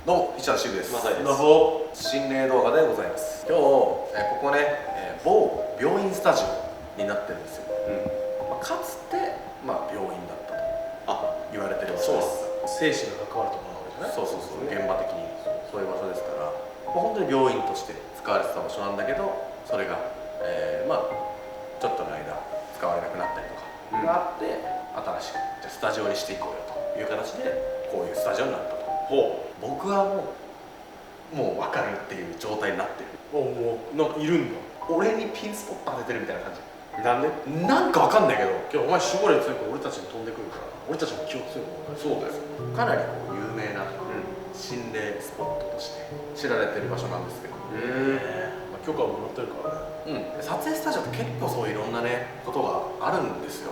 どうも、市原渋です。まさにです。どうも、心霊動画でございます。今日、ここね、某病院スタジオになってるんですよ。かつて、病院だったと言われてる場所です。生死が関わるところなわけじゃない。そうそうそう、現場的にそういう場所ですから、本当に病院として使われてた場所なんだけど、それが、ちょっとの間使われなくなったりとかがあって、新しくじゃあスタジオにしていこうよという形でこういうスタジオになったと。僕はもう分かるっていう状態になってる。もうなんかいるんだ。俺にピンスポット当ててるみたいな感じ。なんで？なんか分かんないけど、今日お前守護霊強いから俺たちに飛んでくるから、俺たちも気をつけるもんね。そうです。かなり有名な心霊スポットとして知られてる場所なんですけど、許可をもらってるからね。撮影スタジオって結構そういろんなねことがあるんですよ。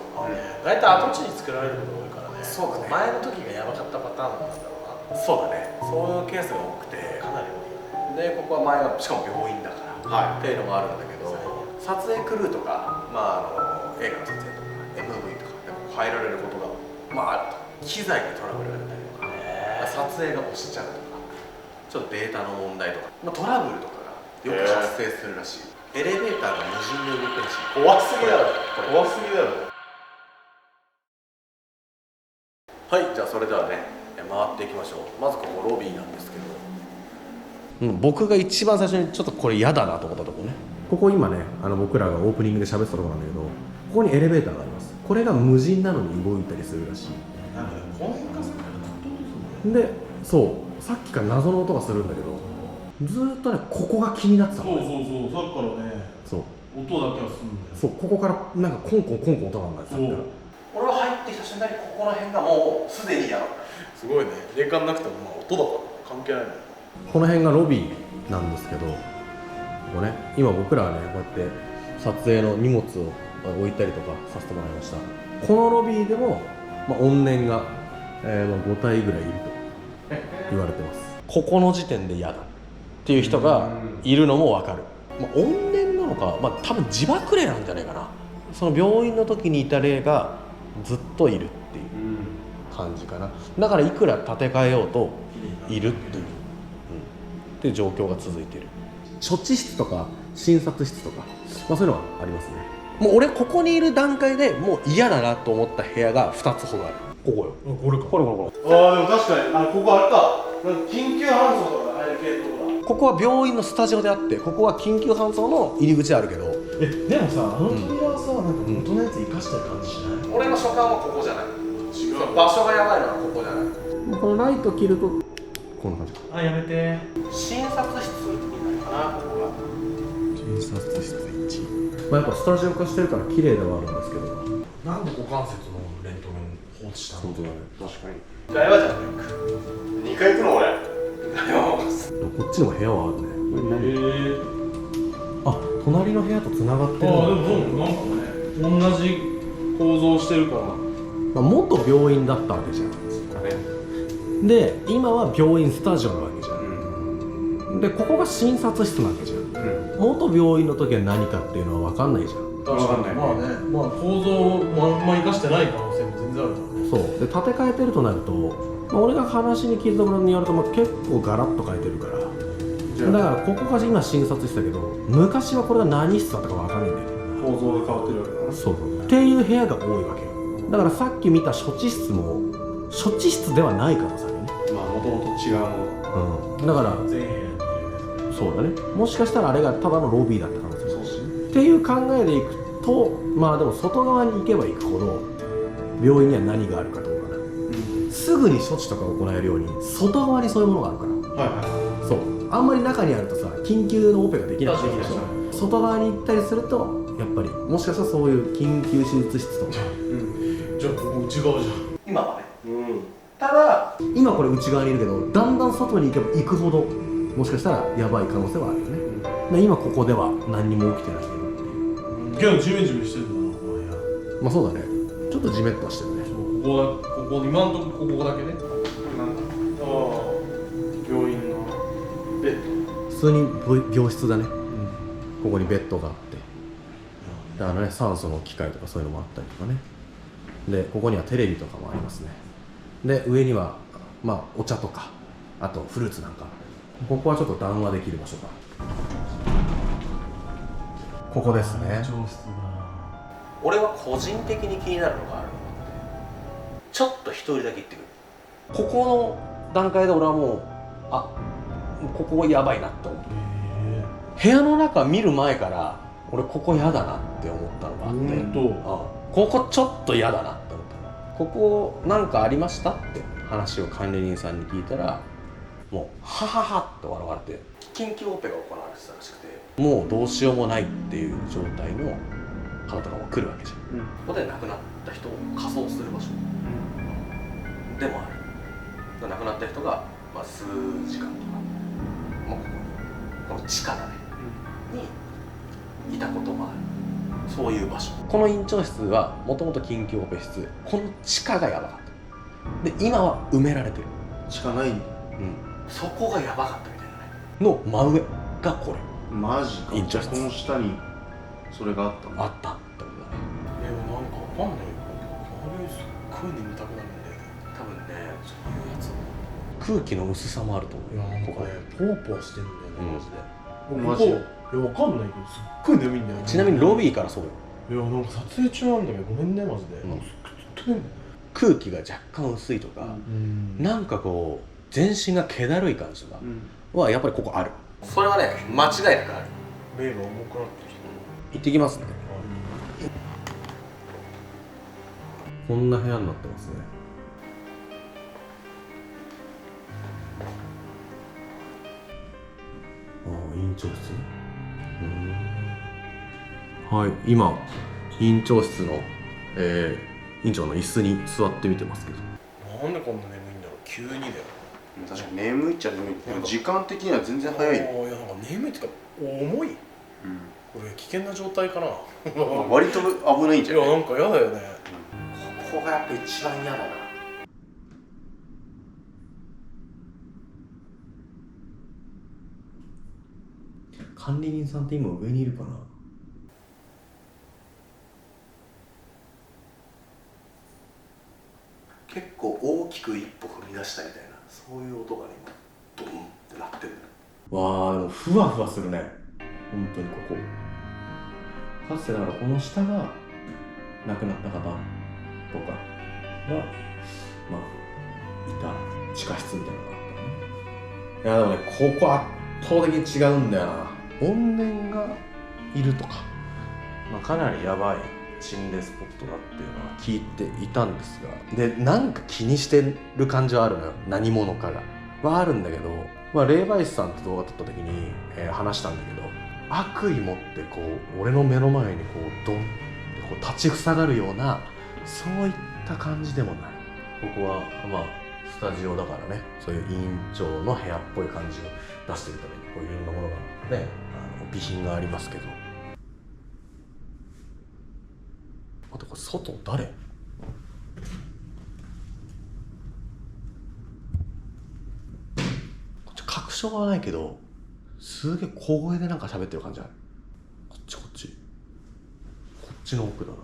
大体跡地に作られることが多いからね。そうだね。前の時がやばかったパターンなんだろうな。そうだね。そういうケースが多くて、かなり多いよね。でここは前がしかも病院だから、っていうのもあるんだけど、撮影クルーとか、映画の撮影とか MV とかでここ入られることがあると、機材にトラブルが出たりとか、撮影が押しちゃうとか、ちょっとデータの問題とか、トラブルとかがよく発生するらしい。エレベーターが無人で動くらしい。怖すぎだろ。怖すぎだろ。はい、じゃあそれではね、回っていきましょう。まずここロビーなんですけど、僕が一番最初にちょっとこれ嫌だなと思ったところね、ここ今ね、僕らがオープニングで喋ってたところなんだけど、ここにエレベーターがあります。これが無人なのに動いたりするらしい。なんかね、この辺からさ、で、そうさっきから謎の音がするんだけど、ずーっとねここが気になってたのね。さっきからね、そう音だけはするんだよ。そう、ここからなんかコンコンコンコン音が鳴るんだよ。さっきから俺は入ってきた瞬間にここの辺がもうすでに嫌だ。すごいね。霊感なくても音だから関係ないね。この辺がロビーなんですけど、ここね、今僕らはねこうやって撮影の荷物を置いたりとかさせてもらいました。このロビーでも、怨念が、5体ぐらいいると言われてます。ここの時点で嫌だっていう人がいるのも分かる。怨念なのか、多分自爆霊なんじゃないかな。その病院の時にいた霊がずっといるっていう感じかな。だからいくら建て替えようといるっていう、っていう状況が続いている。処置室とか診察室とか、そういうのはありますね。もう俺ここにいる段階でもう嫌だなと思った部屋が2つほどある。ここよ。これか。これ。でも確かに、ここあれか。緊急搬送とかで入る系ってことだ。ここは病院のスタジオであって、ここは緊急搬送の入り口であるけど、でもさ、扉はさ、なんか元のやつ生かしてる感じしない？俺の所感はここじゃない。違う。場所がやばいのはここじゃない。このライト切るとこんな感じ。あ、やめて。診察室になるかな、ここが。診察室1。やっぱスタジオ化してるから綺麗ではあるんですけど。なんで股関節のレントゲン放置したの？本当だね。確かに。じゃあ、じゃん。2回行くの俺。こっちにも部屋はあるね。あ、隣の部屋とつながってる。でもなんかね、同じ構造してるから。元病院だったわけじゃん。で、今は病院スタジオなわけじゃん。で、ここが診察室なわけじゃん。元病院の時は何かっていうのは分かんないじゃん。分かんない。構造をまんま生かしてない可能性も全然あるからね。そうで、建て替えてるとなると、俺が話に聞いたところによると、結構ガラッと変えてるから、だからここが今診察室だけど、昔はこれが何室だったか分かんないんだよね。構造が変わってるわけだな。そうっていう部屋が多いわけよ。だからさっき見た処置室も処置室ではない可能性あるよね。もともと違うもの。だから全部屋にそうだね、もしかしたらあれがただのロビーだった可能性もあるし、っていう考えでいくと、でも外側に行けば行くほど病院には何があるかどうかな、すぐに処置とか行えるように外側にそういうものがあるから、そうあんまり中にあるとさ、緊急のオペができないでしょ。外側に行ったりするとやっぱりもしかしたらそういう緊急手術室とか、じゃあここ内側じゃん。今はね、ただ今これ内側にいるけど、だんだん外に行けば行くほどもしかしたらやばい可能性はあるよね。今ここでは何にも起きてないけどけどジメジメしてるんだな、この部屋。そうだね、ちょっとジメッとしてるね。ここ今のとここだけね。病院のベッ普通に病室だね、ここにベッドがあって、酸素の機械とかそういうのもあったりとかね。でここにはテレビとかもありますね。で上にはお茶とかあとフルーツなんか、ここはちょっと談話できる場所か。ここですね。俺は個人的に気になるのがあるので、ちょっと一人だけ行ってくる。ここの段階で俺はもうここやばいなって思う。部屋の中見る前から俺ここ嫌だなって思ったのがあって、ここちょっと嫌だなって思ったの。ここなんかありましたって話を管理人さんに聞いたら、もうはははって笑われて、緊急オペが行われてたらしくて、もうどうしようもないっていう状態の方とかも来るわけじゃん、ここで亡くなった人を火葬する場所、でもある。亡くなった人が、数時間とか、もうこの地下だね、にいたこともある。そういう場所。この院長室はもともと緊急オペ室、この地下がやばかった。で今は埋められてる。地下ないんだ。そこがやばかったみたいなね。の真上がこれ。マジか。院長室。この下にそれがあったんだ。あったってことだね。なんかわかんないよ。あれすっごい眠たくなるんだよね。多分ね、そういうやつ。空気の薄さもあると思うよ。なんかね、ポーポーしてんだよね、ママジで。わかんないけど、すっごい眠いんだよね。ちなみにロビーからそうよ。なんか撮影中なんだけど、ごめんね、マジで。ずっと眠い。空気が若干薄いとか、なんかこう全身が気だるい感じとかはやっぱりここある。それはね、間違いなくある。目が重くなってきた。行ってきますね。こんな部屋になってますね。院長室。はい、今院長室の、院長の椅子に座ってみてますけど。なんでこんな眠いんだろう、急にだよ。確かに眠いっちゃ眠い。時間的には全然早い。なんか眠いっていうか重い。これ危険な状態かな。割と危ないんじゃない？なんか嫌だよね。ここがやっぱ一番嫌だな。管理人さんって今上にいるかな。結構大きく一歩踏み出したみたいな、そういう音がね、今ドンってなってる。わあ、でもふわふわするね、本当にここ。かつてだからこの下が亡くなった方とかがいた地下室みたいなのがあったね。いやでもね、ここ圧倒的に違うんだよな。怨念がいるとか、かなりやばい心霊スポットだっていうのは聞いていたんですが、でなんか気にしてる感じはあるのよ、何者かがはあるんだけど、霊媒師さんと動画撮った時に、話したんだけど、悪意持ってこう俺の目の前にこうドンってこう立ちふさがるような、そういった感じでもない。ここはスタジオだからね、そういう院長の部屋っぽい感じを出してるためにこういろんなものがね、備品がありますけど。あとこれ外誰？こっち確証はないけど、すげえ小声でなんか喋ってる感じある。こっちの奥だな。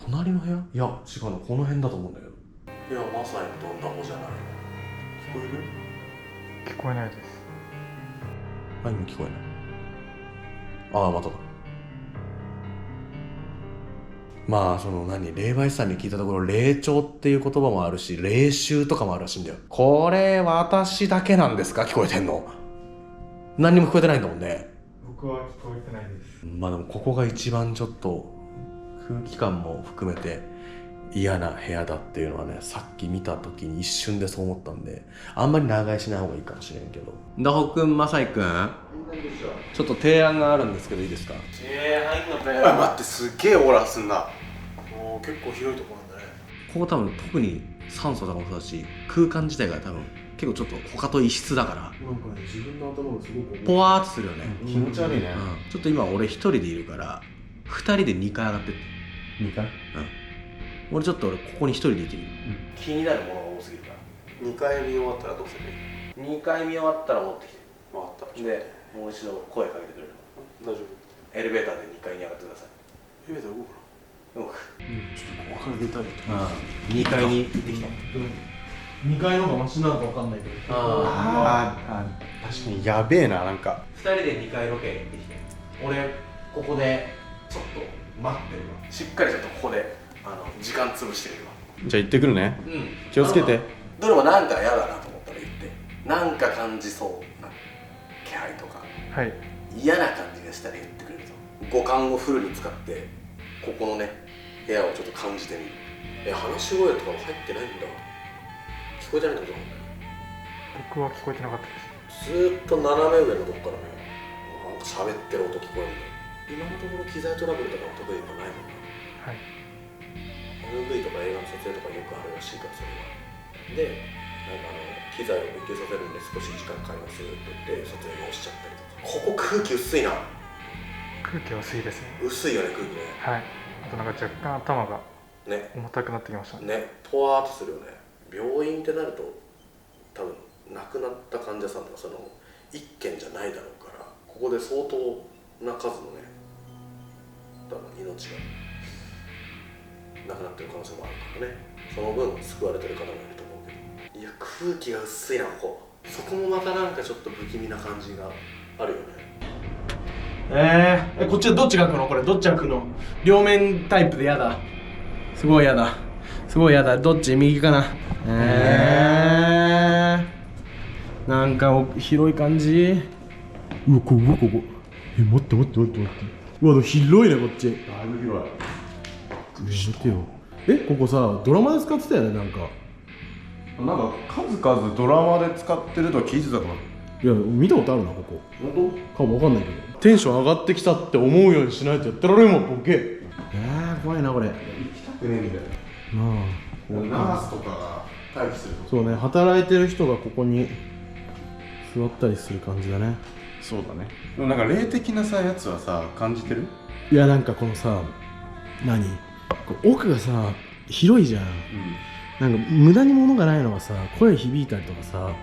隣の部屋？いや違うの、この辺だと思うんだけど。いやまさにどんな子じゃないの。聞こえる？聞こえないです。今聞こえない。まただ。霊媒師さんに聞いたところ、霊聴っていう言葉もあるし、霊臭とかもあるらしいんだよ。これ私だけなんですか、聞こえてんの。何にも聞こえてないんだもんね。僕は聞こえてないです。でもここが一番ちょっと空気感も含めて嫌な部屋だっていうのはね、さっき見た時に一瞬でそう思ったんで、あんまり長居しない方がいいかもしれんけど。ダホくん、マサイくん、ちょっと提案があるんですけどいいですか？入んのかよ。待って、すっげえオーラすんな。結構広いところなんだね。ここ多分特に酸素とかもそうだし、空間自体が多分結構ちょっと他と異質だから、なんかね、自分の頭がすごくポワーっとするよね。気持ち悪いね。ちょっと今俺一人でいるから2人で2階上がってって。2階？俺ここに一人でいてみる。気になるものが多すぎるから。2回見終わったらどうする2回見終わったら持ってきて。分かった。で、もう一度声かけてくれる。大丈夫。エレベーターで2階に上がってください。エレベーター動く動く。ちょっとここから出たいと。2階に行ってきて。2階の方がマシなのかわかんないけど。確かにやべえな、なんか2人で2階ロケ行ってきて、俺ここでちょっと待ってるわ。しっかりちょっとここで時間潰してるわ。じゃあ行ってくるね。うん、気をつけて。どれもなんか嫌だなと思ったら言って、なんか感じそうな気配とかはい。嫌な感じがしたら言ってくれると、五感をフルに使ってここのね部屋をちょっと感じてみる。話し声とかも入ってないんだ。聞こえてないってことなんだよ。僕は聞こえてなかったです。ずーっと斜め上のとこからね、なんか喋ってる音聞こえるんだよ。今のところ機材トラブルとかは特にはないもんな。はい。MV とか映画の撮影とかよくあるらしいから、それは。で、なんか機材を復旧させるんで少し時間かかりますって言って撮影をしちゃったりとか。ここ空気薄いな。空気は薄いですね。薄いよね、空気ね。はい。あとなんか若干頭がね、重たくなってきましたね。ね、ポワーっとするよね。病院ってなると多分亡くなった患者さんとかその一件じゃないだろうから、ここで相当な数のね、多分命がなくなってる可能性もあるからね。その分救われてる方もいると思うけど、いや空気が薄いな、ここ。そこもまたなんかちょっと不気味な感じがあるよね。こっちはどっちが来るの？これどっちが来るの？両面タイプでやだ。すごいやだ。すごいやだ。どっち？右かな。なんか広い感じ。うわ、ここ。待って。うわ、でも広いね、こっち。だいぶ広い。見てよ。ここさ、ドラマで使ってたよね、なんか。なんか数々ドラマで使ってるとは聞いてたから。いや、見たことあるな、ここ。本かもわかんないけど。テンション上がってきたって思うようにしないとやってられんもん、ボケ。怖いな、これ。当？行きたくねえんだよ。なあ。ナースとかが待機すると。そうね、働いてる人がここに座ったりする感じだね。そうだね。でもなんか霊的なさやつはさ感じてる？いや、なんかこのさ、こう奥がさ広いじゃん。なんか無駄に物がないのがさ、声響いたりとかさ、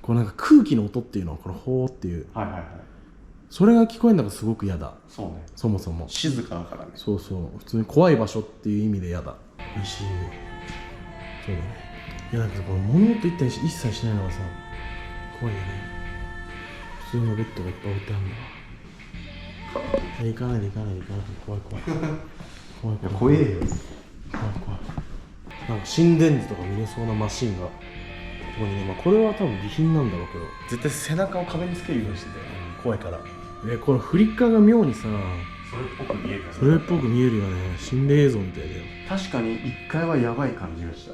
こうなんか空気の音っていうのはこのホーっていう、はいはいはい。それが聞こえるのがすごく嫌だ。そうね。そもそも静かだからね。そうそう、普通に怖い場所っていう意味で嫌だ。いいし、そうだね。いや、なんかこの物音一切しないのがさ怖いよね。普通のベッドがいっぱい置いてあるんだわ。行かないで怖い怖えよ。なんか心電図とか見れそうなマシンがここにね、これは多分備品なんだろうけど、絶対背中を壁につけるようにしてて、怖いから。このフリッカーが妙にさ、それっぽく見えるよね。それっぽく見えるよね。心霊映像みたいだよ。確かに1階はやばい感じがした。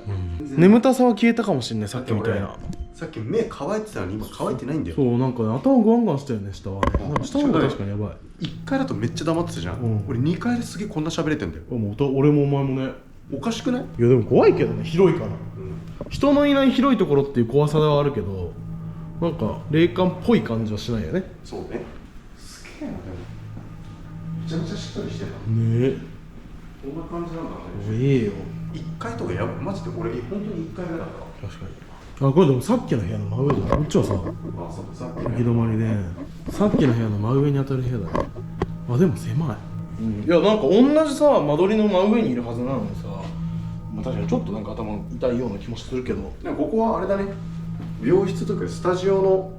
眠たさは消えたかもしんない、さっきみたいな。さっき目乾いてたのに今乾いてないんだよ。そう、なんかね、頭ガンガンしたよね、下はね。なんか下の方が確かにやばい。1階だとめっちゃ黙ってたじゃん。俺2階ですげえこんな喋れてんだよ。俺もお前もね。おかしくない？いやでも怖いけどね、広いから。人のいない広いところっていう怖さはあるけど、なんか霊感っぽい感じはしないよね。そうね。すげえな、でもめちゃめちゃしっかりしてるな。ねえ、こんな感じなんだね。怖えよ。1階とかやばい。マジで俺本当に1階目だったわ。確かに。これでもさっきの部屋の真上じゃん。こっちはさ、あ、そうさっき行き止まりで、さっきの部屋の真上に当たる部屋だね。でも狭い。いや、なんか同じさ、間取りの真上にいるはずなのにさ、確かにちょっとなんか頭痛いような気もするけど、でもここはあれだね。病室とかスタジオの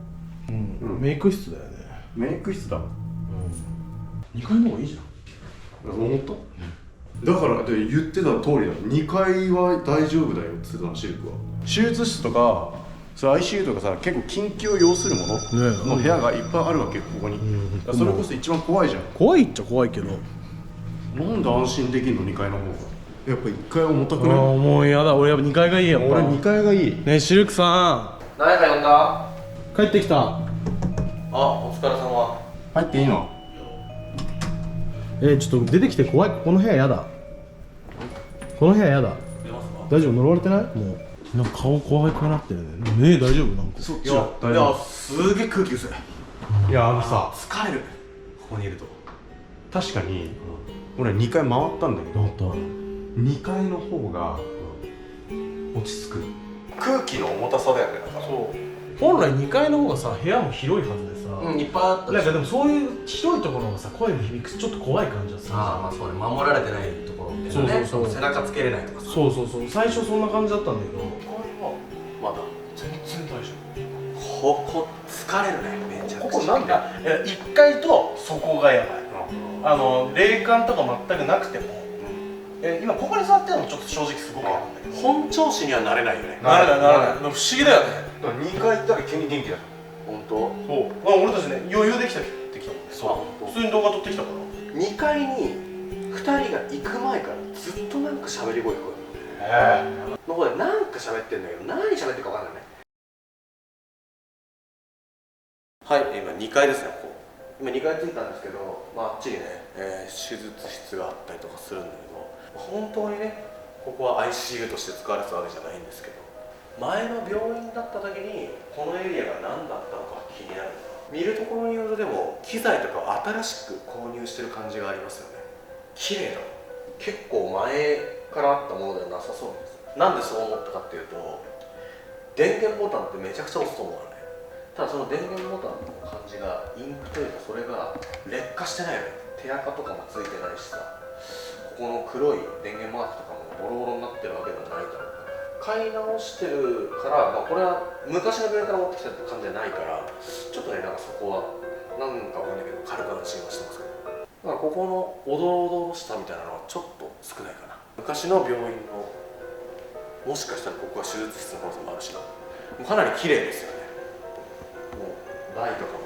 メイク室だよね。メイク室だ。2階の方がいいじゃん。本当？だからで言ってた通りだ。2階は大丈夫だよって言ってたの、シルクは。手術室とかそれ ICU とかさ、結構緊急を要するものの部屋がいっぱいあるわけ、ここに。それこそ一番怖いじゃん。怖いっちゃ怖いけど、なんで安心できんの2階の方が。やっぱ1階は重たくない？もうやだ、俺やっぱ2階がいいやっぱ。俺2階がいい。ねえ、シルクさ誰か呼んだ？ん、帰ってきた。お疲れ様。入っていいの？ちょっと出てきて怖い。この部屋やだ。この部屋やだ。出ますか？大丈夫？呪われてない？もうなんか顔怖くなってるね。ねえ、大丈夫？なんかそっいや、すげえ空気薄い。いやさ、疲れる、ここにいると。確かに俺2階回ったんだけど、なった。2階の方が落ち着く。空気の重たさだよね。だからそう本来2階の方がさ、部屋も広いはずでさ、いっぱいあったなんかでもそういう広いところがさ、声の響くちょっと怖い感じがする。まあそうね、守られてないところみたいなね。そう背中つけれないとかさ。そう最初そんな感じだったんだけど、これはまだ全然大丈ここ疲れるねめちゃくちゃ。夫。ここなんだ？1階とそこがやばい。霊感とか全くなくても、今ここに座ってるのもちょっと正直すごくやるんだけど。本調子にはなれないよね。ならないならない。不思議だよね。だから2階行ったら急に元気だ。本当。そう。俺たちね余裕できたってきたもんね。そう普通に動画撮ってきたから。2階に2人が行く前からずっとなんか喋り声聞こえるの方でなんか喋ってんだけど何喋ってるか分かんないね。はい、今2階ですね。ここ今2階着いたんですけど、あっちにね、手術室があったりとかするんだけど、本当にねここは ICU として使われてたわけじゃないんですけど、前の病院だった時にこのエリアが何だったのか気になる。見るところによるとでも機材とかを新しく購入してる感じがありますよね。綺麗だ。結構前からあったものではなさそうです。なんでそう思ったかっていうと、電源ボタンってめちゃくちゃ押すと思うのね。ただその電源ボタンの感じがインクというかそれが劣化してないのよ。手垢とかもついてないしさ、ここの黒い電源マークとかもボロボロになってるわけではないだろうから、買い直してるから、これは昔の病院から持ってきたって感じじゃないから、ちょっとねなんかそこはなんかわかんないけど軽く安心はしてますけど、だからここのおどろおどろしさみたいなのはちょっと少ないかな。昔の病院のもしかしたらここは手術室の可能性もあるし、もうかなり綺麗ですよね。もう台とかも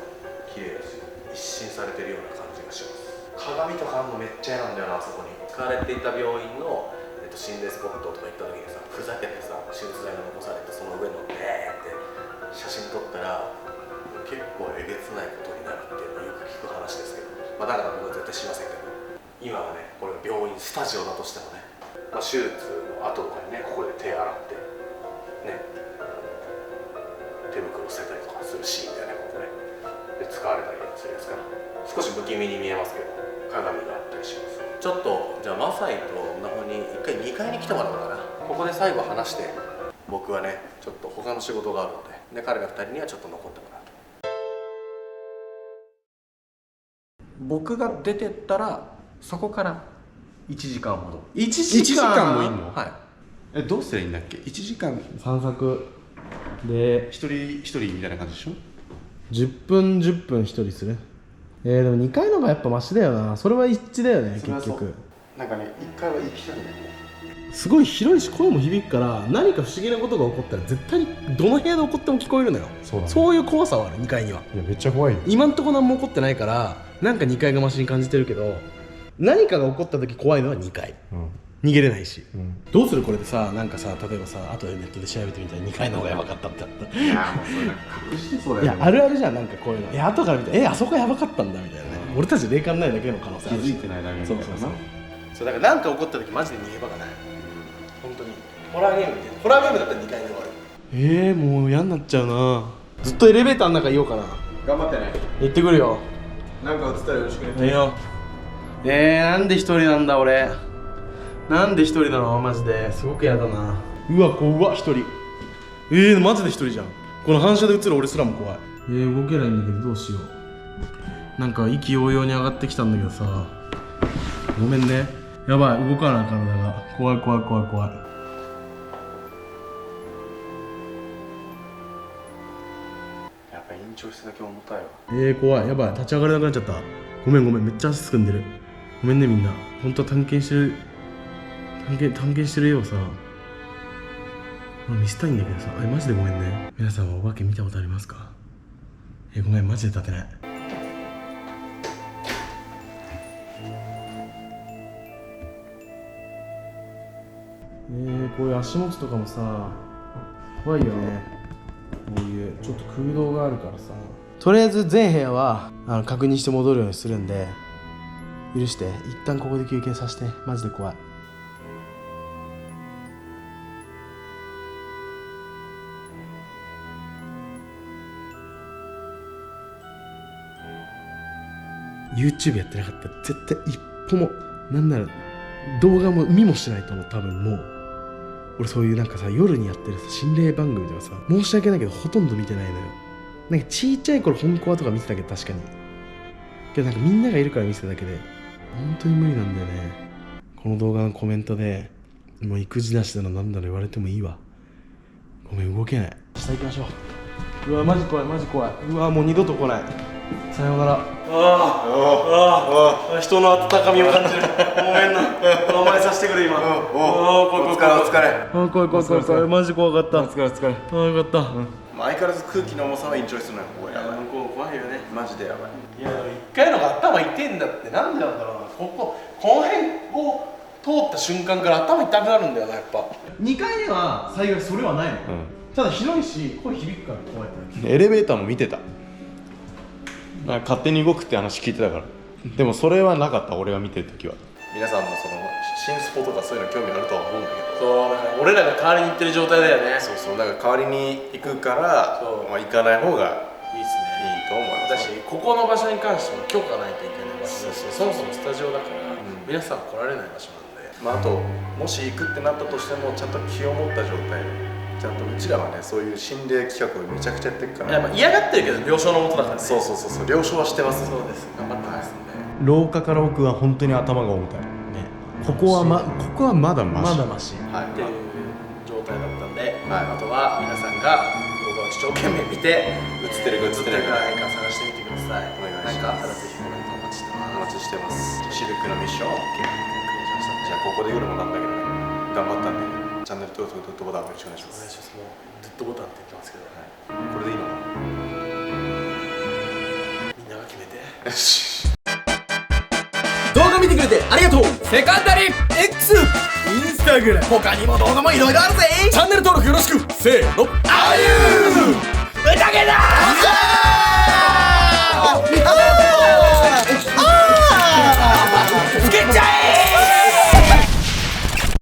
綺麗だし一新されてるような感じがします。鏡とかあるのめっちゃ嫌なんだよな。あそこに使われていた病院の、心霊スポットとか行った時にさ、ふざけてさ手術台が残されてその上のって写真撮ったら結構えげつないことになるっていうのはよく聞く話ですけど、だから僕は絶対しませんけど、今はねこれが病院スタジオだとしてもね、手術の後とかにねここで手洗ってね手袋捨てたりとかするシーンだよね。ここねで使われたりするやつかな。少し不気味に見えますけど鏡があったりします。ちょっとじゃあマサイとナホに一回2階に来てもらおうかな。ここで最後話して、僕はねちょっと他の仕事があるので、彼ら2人にはちょっと残ってもらう。僕が出てったらそこから1時間ほど。1時間もいんの？はい。どうすりゃいいんだっけ？1時間散策で一人一人みたいな感じでしょ10分10分1人する。でも2階の方がやっぱマシだよな。それは一致だよね。結局なんかね1回は行きたいんだよね。すごい広いし声も響くから、何か不思議なことが起こったら絶対にどの部屋で起こっても聞こえるのよ。そういう怖さはある2階には。いやめっちゃ怖いよ。今んとこ何も起こってないからなんか2階がマシに感じてるけど、何かが起こった時怖いのは2階、逃げれないし、どうするこれでさ、なんかさ例えばさ後でネットで調べてみたら2階の方がやばかったってあったいやもうそれ隠してそうだよね。いやあるあるじゃん。なんかこういうの後から見てあそこやばかったんだみたいなね、俺たち霊感ないだけの可能性あるし、気づいてないだけみたいな。そうだから何か起こった時マジで逃げ場がない、本当に。ホラーゲームみたいな。ホラーゲームだったら2階で終わる。もう嫌になっちゃうな。ずっとエレベーターの中いようかな。頑張ってね。行ってくるよ。なんか映ったらよろしくね。いいよ。なんで一人なんだ俺。なんで一人なのマジで。すごく嫌だな。うわ怖っ一人。マジで一人じゃん。この反射で映る俺すらも怖い。動けないんだけどどうしよう。なんか意気揚々に上がってきたんだけどさ、ごめんね。やばい動かない体が。怖い怖い怖い怖い。やっぱ延長室だけ重たいわ。怖い。やばい立ち上がれなくなっちゃった。ごめんめっちゃ足すくんでる。ごめんねみんな。本当は探検してる絵をさ見せたいんだけどさ、マジでごめんね。皆さんはお化け見たことありますか？ごめんマジで立てない。こういう足元とかもさ怖いよね。こういうちょっと空洞があるからさ、とりあえず全部屋は確認して戻るようにするんで許して。一旦ここで休憩させて。マジで怖い。YouTube やってなかったら絶対一歩も、なんなら動画も見もしないと思う。多分もう俺そういうなんかさ夜にやってるさ心霊番組とかさ、申し訳ないけどほとんど見てないのよ。なんかちっちゃい頃本コアとか見てたけど確かに、けどなんかみんながいるから見せただけで本当に無理なんだよね。この動画のコメントでもう育児なしだのなんだろ言われてもいいわ。ごめん動けない。下行きましょう。うわマジ怖いマジ怖い。うわもう二度と来ない。さようなら。人の温かみを感じる。ごめんな。甘えさせてくれ今。お疲れお疲れ。怖い怖い怖い怖い。マジ怖かった。お疲れお疲れ。よかった。相変わらず空気の重さはエンジョイするのよ。ここやばい。怖いよね。マジでやばい。いや一回のが頭痛いんだって。なんでなんだろうな。この辺を通った瞬間から頭痛くなるんだよなやっぱ。2階では幸いそれはないの。ただ広いし声響くから怖い。エレベーターも見てた。なんか勝手に動くって話聞いてたから。でもそれはなかった、俺が見てる時は。皆さんもその新スポとかそういうの興味あるとは思うんだけど、そうだから俺らが代わりに行ってる状態だよね。そうそう、だから代わりに行くから、まあ、行かない方がいいっすね。いいと思います。だしここの場所に関しても許可ないといけない場所だし、そもそもスタジオだから、皆さん来られない場所なんで、まあ、あともし行くってなったとしてもちゃんと気を持った状態で、ちゃんとうちらはねそういう心霊企画をめちゃくちゃやってるから、やっぱ嫌がってるけど了承のもとだからね。そうそうそうそう、了承はしてます。そうです。頑張ってますんで。廊下から奥は本当に頭が重たいね。ここはまだマシ。まだマシ。はい、っていう状態だったんで、はいあとは皆さんが動画を一生懸命見て映ってるか映ってないか何か探してみてください。お願いします。何かあったらぜひコメントお待ちしてます。お待ちしてます。シルクのミッション OK。じゃあここで夜もなんだけどね、頑張ったんでチャンネル登録とグッドボタンよろしくお願いします。お願いします。もうグッドボタンって言ってますけど、これでいいのかみんなが決めて。な。よし。動画見てくれてありがとう。セカンダリ X、インスタグラム、他にも動画もいろいろあるぜ。チャンネル登録よろしく。せーの、あゆーうたげだーつけちゃえー